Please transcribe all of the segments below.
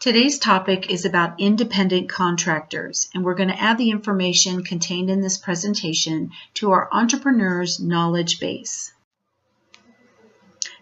Today's topic is about independent contractors, and we're going to add the information contained in this presentation to our entrepreneur's knowledge base.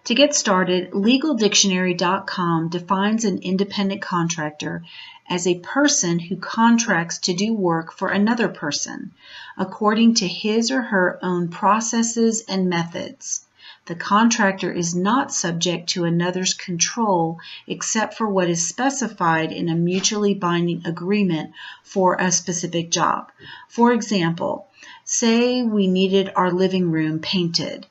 To get started, LegalDictionary.com defines an independent contractor as a person who contracts to do work for another person, according to his or her own processes and methods. The contractor is not subject to another's control except for what is specified in a mutually binding agreement for a specific job. For example, say we needed our living room painted.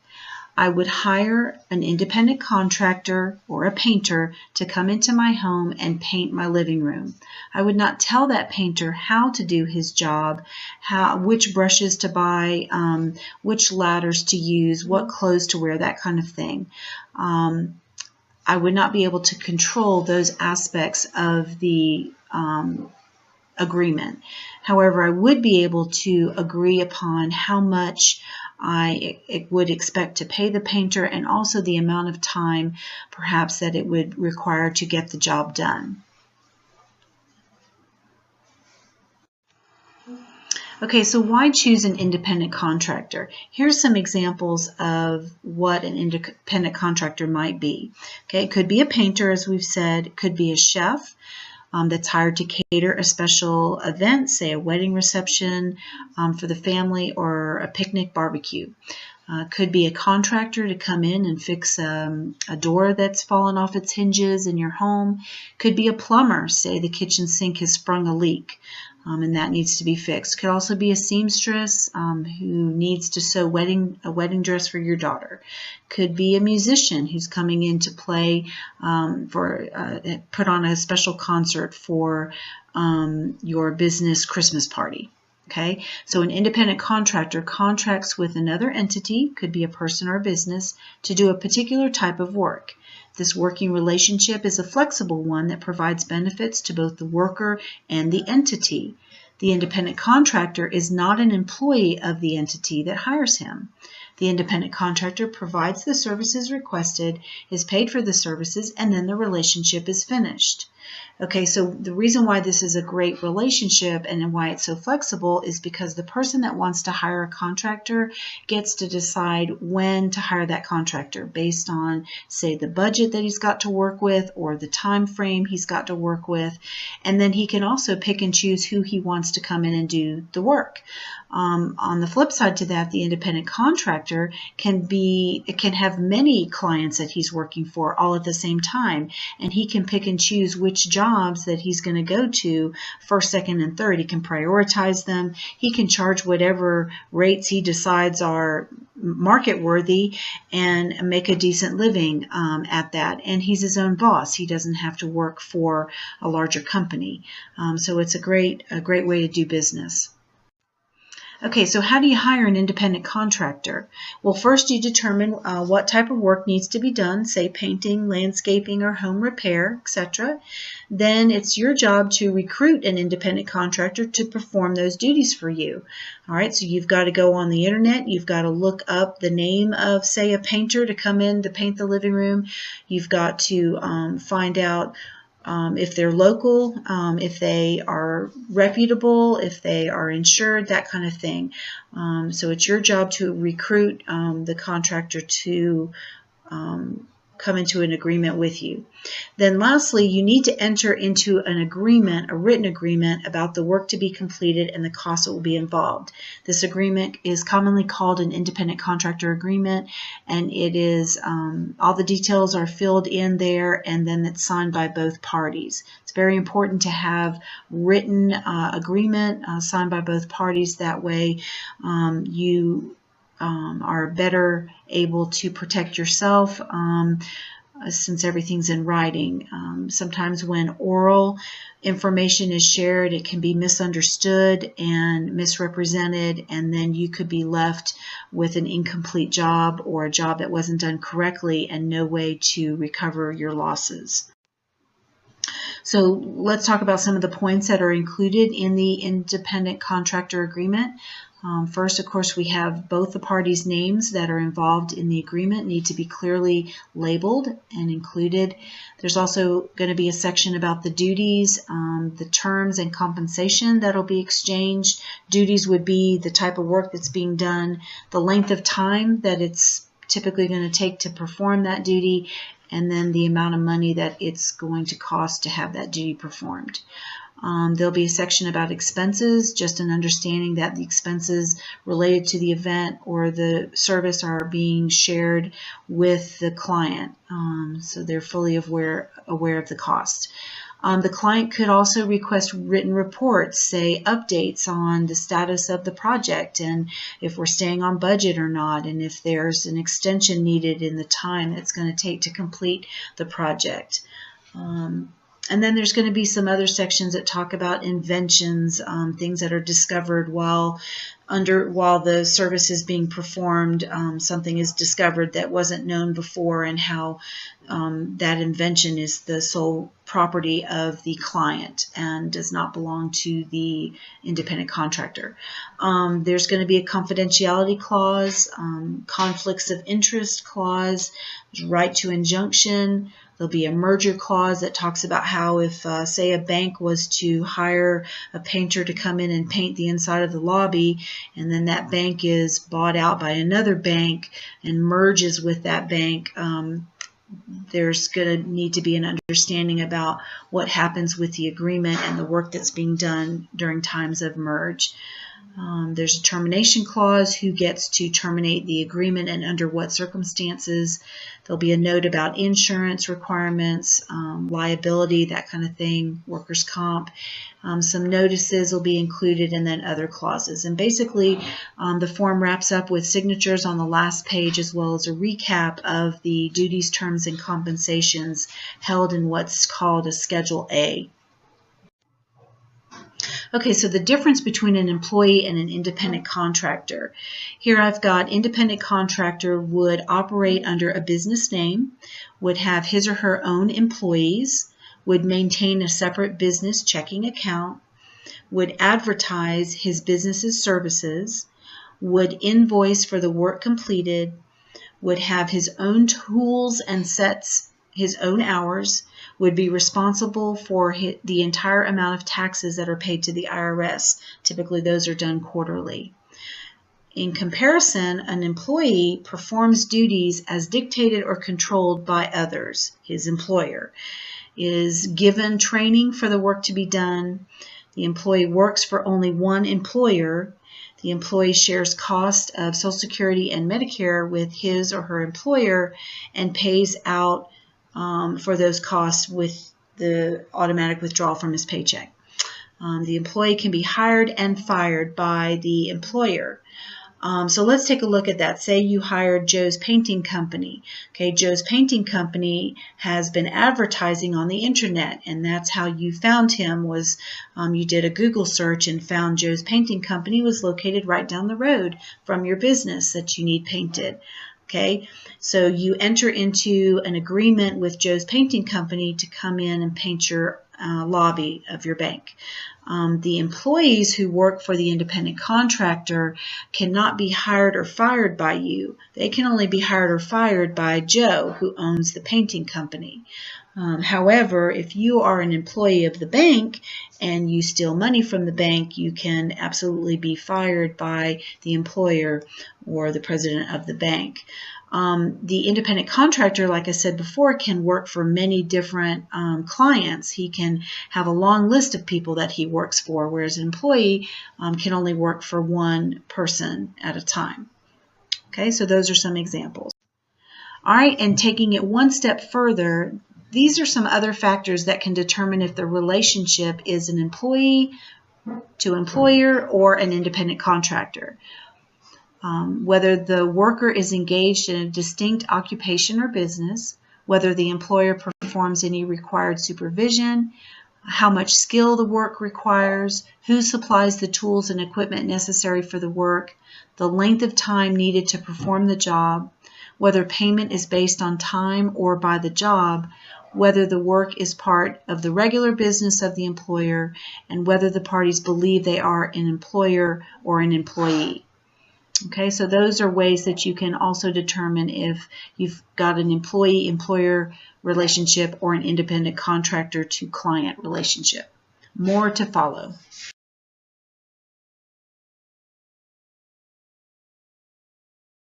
I would hire an independent contractor or a painter to come into my home and paint my living room. I would not tell that painter how to do his job, which brushes to buy, which ladders to use, what clothes to wear, that kind of thing. I would not be able to control those aspects of the agreement. However, I would be able to agree upon how much I would expect to pay the painter and also the amount of time perhaps that it would require to get the job done. Okay, so why choose an independent contractor? Here's some examples of what an independent contractor might be. Okay, it could be a painter, as we've said. It could be a chef that's hired to cater a special event, say a wedding reception for the family or a picnic barbecue. Could be a contractor to come in and fix a door that's fallen off its hinges in your home. Could be a plumber, say the kitchen sink has sprung a leak. And that needs to be fixed. Could also be a seamstress who needs to sew a wedding dress for your daughter. Could be a musician who's coming in to play put on a special concert for your business Christmas party. Okay, so an independent contractor contracts with another entity, could be a person or a business, to do a particular type of work. This working relationship is a flexible one that provides benefits to both the worker and the entity. The independent contractor is not an employee of the entity that hires him. The independent contractor provides the services requested, is paid for the services, and then the relationship is finished. Okay, so the reason why this is a great relationship and why it's so flexible is because the person that wants to hire a contractor gets to decide when to hire that contractor based on, say, the budget that he's got to work with or the time frame he's got to work with. And then he can also pick and choose who he wants to come in and do the work. On the flip side to that, the independent contractor can have many clients that he's working for all at the same time, and he can pick and choose which jobs that he's going to go to first, second, and third. He can prioritize them. He can charge whatever rates he decides are market worthy and make a decent living at that. And he's his own boss. He doesn't have to work for a larger company. So it's a great way to do business. Okay, so how do you hire an independent contractor? Well, first you determine what type of work needs to be done, say painting, landscaping, or home repair, etc. Then it's your job to recruit an independent contractor to perform those duties for you. All right, so you've got to go on the internet. You've got to look up the name of, say, a painter to come in to paint the living room. You've got to find out if they're local, if they are reputable, if they are insured, that kind of thing. So it's your job to recruit the contractor to come into an agreement with you. Then lastly, you need to enter into an agreement, a written agreement about the work to be completed and the cost that will be involved. This agreement is commonly called an independent contractor agreement, and it is all the details are filled in there, and then it's signed by both parties. It's very important to have written agreement signed by both parties. That way you are better able to protect yourself since everything's in writing. Sometimes when oral information is shared, it can be misunderstood and misrepresented, and then you could be left with an incomplete job or a job that wasn't done correctly and no way to recover your losses. So let's talk about some of the points that are included in the independent contractor agreement. First, of course, we have both the parties' names that are involved in the agreement need to be clearly labeled and included. There's also going to be a section about the duties, the terms and compensation that will be exchanged. Duties would be the type of work that's being done, the length of time that it's typically going to take to perform that duty, and then the amount of money that it's going to cost to have that duty performed. There'll be a section about expenses, just an understanding that the expenses related to the event or the service are being shared with the client, so they're fully aware of the cost. The client could also request written reports, say updates on the status of the project and if we're staying on budget or not, and if there's an extension needed in the time it's going to take to complete the project. And then there's going to be some other sections that talk about inventions, things that are discovered while the service is being performed. Something is discovered that wasn't known before, and how that invention is the sole property of the client and does not belong to the independent contractor. There's going to be a confidentiality clause, conflicts of interest clause, right to injunction. There'll be a merger clause that talks about how if, say, a bank was to hire a painter to come in and paint the inside of the lobby, and then that bank is bought out by another bank and merges with that bank, there's going to need to be an understanding about what happens with the agreement and the work that's being done during times of merge. There's a termination clause, who gets to terminate the agreement and under what circumstances. There'll be a note about insurance requirements, liability, that kind of thing, workers' comp. Some notices will be included, and then other clauses. And basically, the form wraps up with signatures on the last page, as well as a recap of the duties, terms, and compensations held in what's called a Schedule A. Okay, so the difference between an employee and an independent contractor. Here I've got independent contractor would operate under a business name, would have his or her own employees, would maintain a separate business checking account, would advertise his business's services, would invoice for the work completed, would have his own tools and sets his own hours, would be responsible for the entire amount of taxes that are paid to the IRS. Typically, those are done quarterly. In comparison, an employee performs duties as dictated or controlled by others. His employer is given training for the work to be done. The employee works for only one employer. The employee shares cost of Social Security and Medicare with his or her employer and pays out for those costs with the automatic withdrawal from his paycheck. The employee can be hired and fired by the employer. So let's take a look at that. Say you hired Joe's Painting Company. Okay, Joe's Painting Company has been advertising on the internet, and that's how you found him. Was you did a Google search and found Joe's Painting Company was located right down the road from your business that you need painted. Okay, so you enter into an agreement with Joe's Painting Company to come in and paint your lobby of your bank. The employees who work for the independent contractor cannot be hired or fired by you. They can only be hired or fired by Joe, who owns the painting company. However, if you are an employee of the bank and you steal money from the bank, you can absolutely be fired by the employer or the president of the bank. The independent contractor, like I said before, can work for many different clients. He can have a long list of people that he works for, whereas an employee can only work for one person at a time. Okay, so those are some examples. All right, and taking it one step further, these are some other factors that can determine if the relationship is an employee to employer or an independent contractor. Whether the worker is engaged in a distinct occupation or business, whether the employer performs any required supervision, how much skill the work requires, who supplies the tools and equipment necessary for the work, the length of time needed to perform the job, whether payment is based on time or by the job, whether the work is part of the regular business of the employer, and whether the parties believe they are an employer or an employee. Okay, so those are ways that you can also determine if you've got an employee-employer relationship or an independent contractor to client relationship. More to follow.